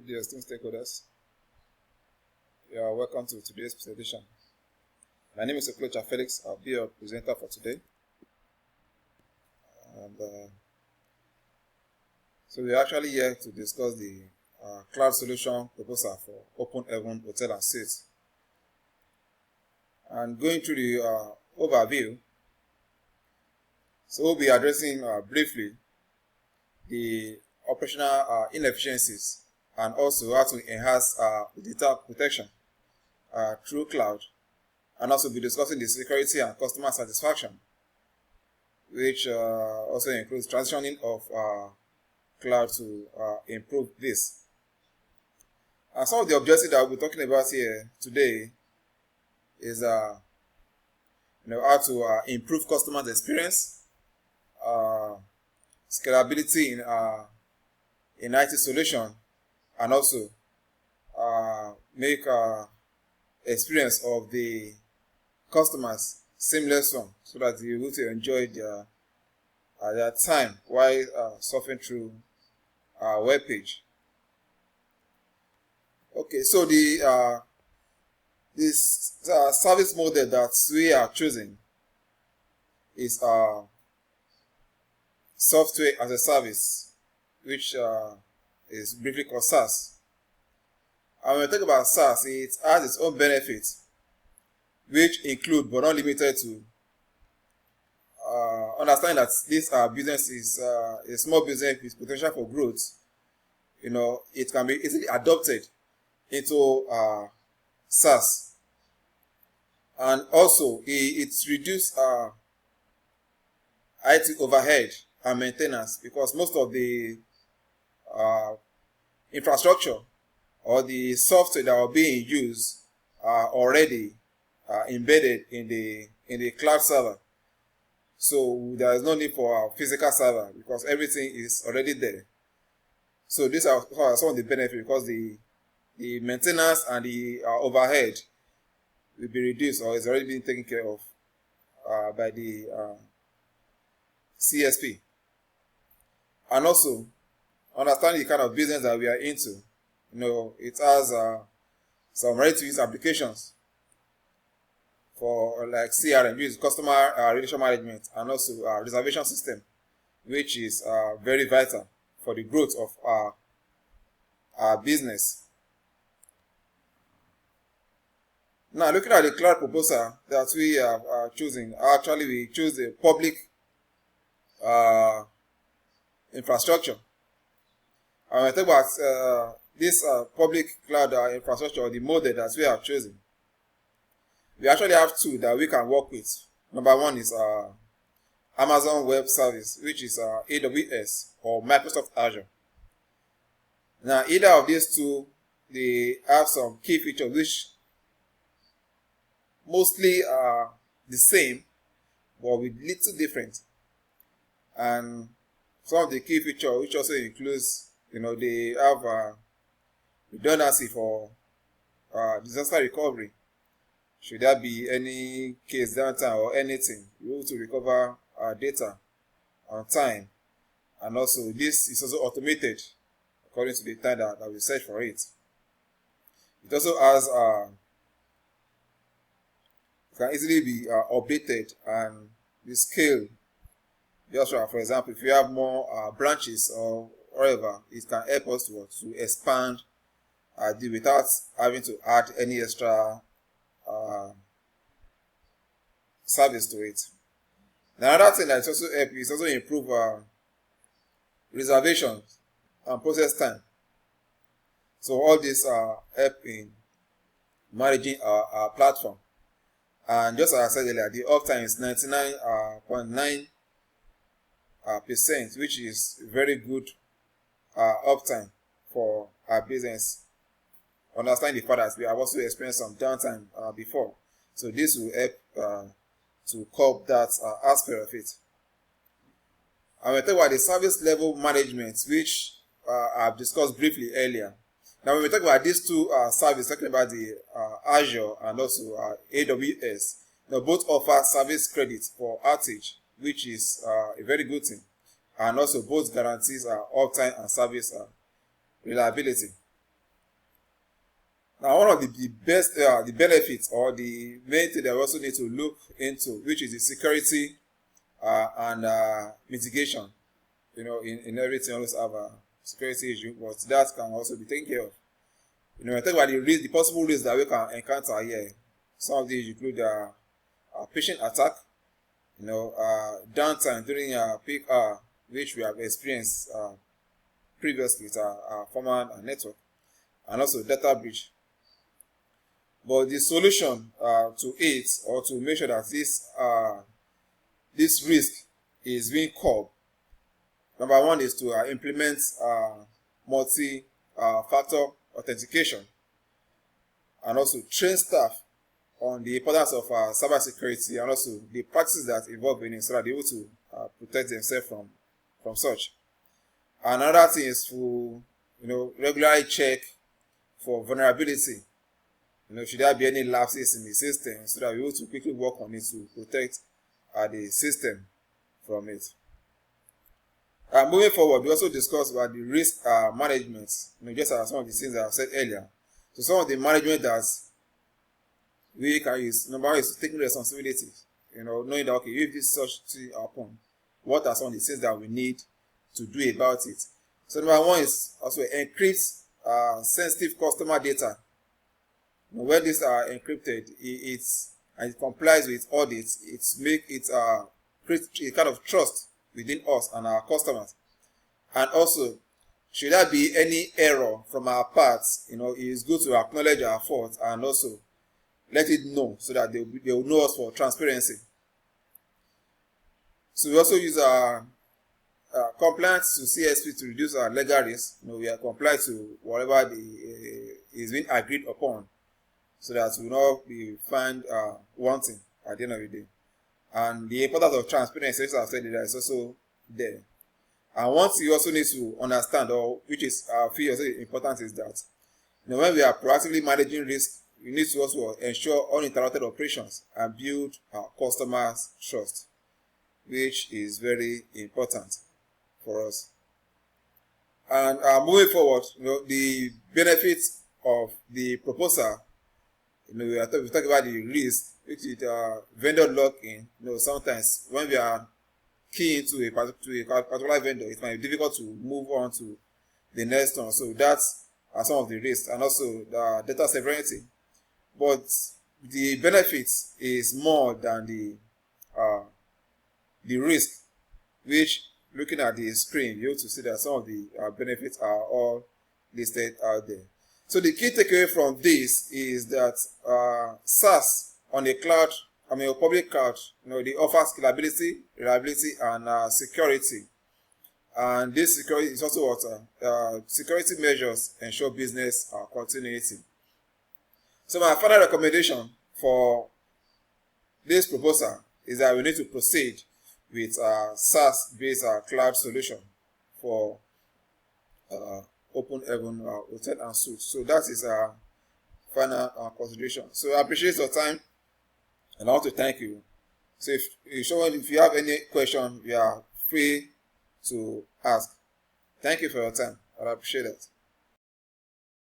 Good day, esteemed stakeholders. You are welcome to today's presentation. My name is Oklocha Felix. I'll be your presenter for today. And so we're actually here to discuss the cloud solution proposal for OpenHeaven Hotel and Suites. And going through the overview, so we'll be addressing briefly the operational inefficiencies and also how to enhance data protection through cloud, and also be discussing the security and customer satisfaction, which also includes transitioning of cloud to improve this. And some of the objectives that we'll be talking about here today is how to improve customers' experience, scalability in IT solution, and also make experience of the customers seamless one, so that you're able to enjoy their time while surfing through our web page. Okay, so this service model that we are choosing is software as a service, which is briefly called SaaS. And when we talk about SaaS, it has its own benefits, which include but not limited to understanding that this business is a small business with potential for growth. It can be easily adopted into SaaS, and also it's reduced IT overhead and maintenance, because most of the infrastructure or the software that are being used are already embedded in the cloud server. So there is no need for a physical server because everything is already there. So these are some of the benefits, because the maintenance and the overhead will be reduced, or is already being taken care of by the CSP. And also understanding the kind of business that we are into. It has some ready-to-use applications for like CRM, which is customer relationship management, and also reservation system, which is very vital for the growth of our business. Now, looking at the cloud proposal that we are choosing, actually we choose the public infrastructure. And when I talk about this public cloud infrastructure, or the model that we are choosing, we actually have two that we can work with. Number one is Amazon Web Service, which is AWS or Microsoft Azure. Now, either of these two, they have some key features which mostly are the same, but with little different. And some of the key features, which also includes, they have redundancy for disaster recovery. Should there be any case downtime or anything, you're able to recover data on time. And also, this is also automated according to the time that we search for it. It also has can easily be updated and be scaled. Just for example, if you have more branches or whatever, it can help us to expand without having to add any extra service to it. Another thing that is also help is also improve reservations and process time. So all this help in managing our platform. And just as I said earlier, the uptime is 99.9%, which is very good uptime for our business. Understand the fact that we have also experienced some downtime before. So this will help to curb that aspect of it. And we'll talk about the service level management, which I've discussed briefly earlier. Now, when we talk about these two services, talking about the Azure and also AWS, both offer service credits for outage, which is a very good thing. And also both guarantees uptime and service reliability. Now, one of the best, the benefits or the main thing that we also need to look into, which is the security and mitigation. In everything, always have a security issue, but that can also be taken care of. When I talk about the possible risks that we can encounter here, some of these include patient attack, downtime during peak hour, which we have experienced previously with our former network, and also data breach. But the solution to it, or to make sure that this risk is being curbed, number one is to implement multi-factor authentication, and also train staff on the importance of cybersecurity and also the practices that involve in it, so that they're able to protect themselves from such. Another thing is to regularly check for vulnerability. Should there be any lapses in the system, so that we're able to quickly work on it to protect the system from it. Moving forward, we also discussed about the risk management, just as some of the things that I've said earlier. So some of the management that we can use, number one is taking responsibility, knowing that, okay, if this such thing happen, what are some of the things that we need to do about it? So number one is also encrypt sensitive customer data. When these are encrypted, it complies with audits. It creates a kind of trust within us and our customers. And also, should there be any error from our parts, it is good to acknowledge our fault and also let it know, so that they will know us for transparency. So we also use our compliance to CSP to reduce our legal risk. We are compliant to whatever is being agreed upon, so that we will not be found wanting at the end of the day. And the importance of transparency, as I said, is also there. And one thing you also need to understand, or which is I feel also important, is that when we are proactively managing risk, we need to also ensure uninterrupted operations and build our customers' trust, which is very important for us. And moving forward, the benefits of the proposal, we talk about the risk, which is vendor lock-in. Sometimes when we are key into a particular vendor, it might be difficult to move on to the next one. So that's some of the risks, and also the data sovereignty. But the benefits is more than the risk, which, looking at the screen, you're able to see that some of the benefits are all listed out there. So the key takeaway from this is that SaaS on a cloud, a public cloud, they offer scalability, reliability, and security. And this security is also what security measures ensure business continuity. So my final recommendation for this proposal is that we need to proceed with a SaaS-based cloud solution for Open Heaven Hotel and Suites. So that is our final consideration. So I appreciate your time, and I want to thank you. So if you have any question, you are free to ask. Thank you for your time. I appreciate it.